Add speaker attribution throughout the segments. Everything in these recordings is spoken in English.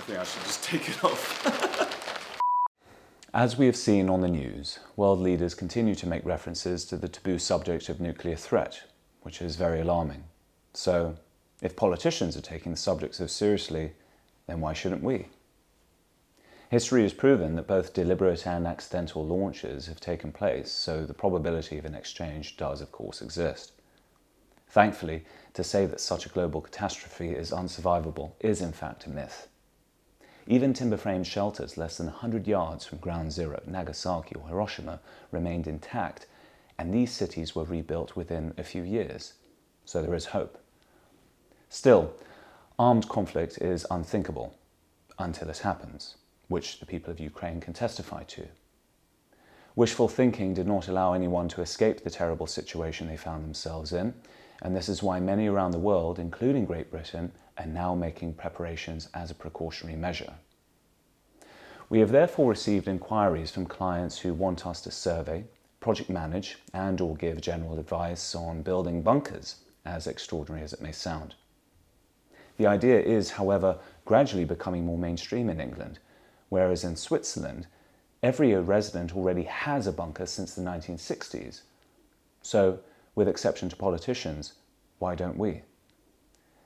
Speaker 1: think I should just take it off.
Speaker 2: As we have seen on the news, world leaders continue to make references to the taboo subject of nuclear threat, which is very alarming. So, if politicians are taking the subject so seriously, then why shouldn't we? History has proven that both deliberate and accidental launches have taken place, so the probability of an exchange does of course exist. Thankfully, to say that such a global catastrophe is unsurvivable is in fact a myth. Even timber-framed shelters less than 100 yards from Ground Zero, Nagasaki or Hiroshima, remained intact, and these cities were rebuilt within a few years. So there is hope. Still, armed conflict is unthinkable until it happens, which the people of Ukraine can testify to. Wishful thinking did not allow anyone to escape the terrible situation they found themselves in, and this is why many around the world, including Great Britain, are now making preparations as a precautionary measure. We have therefore received inquiries from clients who want us to survey, project manage, and/or give general advice on building bunkers, as extraordinary as it may sound. The idea is, however, gradually becoming more mainstream in England, whereas in Switzerland, every resident already has a bunker since the 1960s. So, with exception to politicians, why don't we?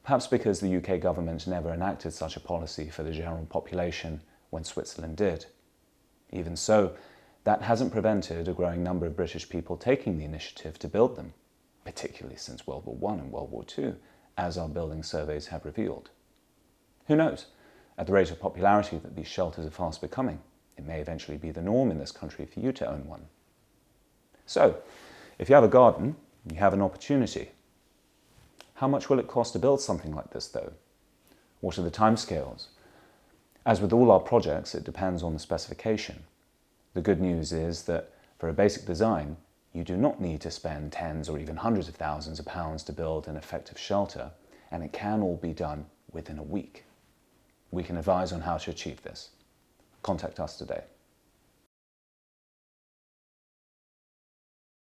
Speaker 2: Perhaps because the UK government never enacted such a policy for the general population when Switzerland did. Even so, that hasn't prevented a growing number of British people taking the initiative to build them, particularly since World War I and World War II, as our building surveys have revealed. Who knows? At the rate of popularity that these shelters are fast becoming, it may eventually be the norm in this country for you to own one. So, if you have a garden, you have an opportunity. How much will it cost to build something like this, though? What are the timescales? As with all our projects, it depends on the specification. The good news is that for a basic design, you do not need to spend tens or even hundreds of thousands of pounds to build an effective shelter, and it can all be done within a week. We can advise on how to achieve this. Contact us today.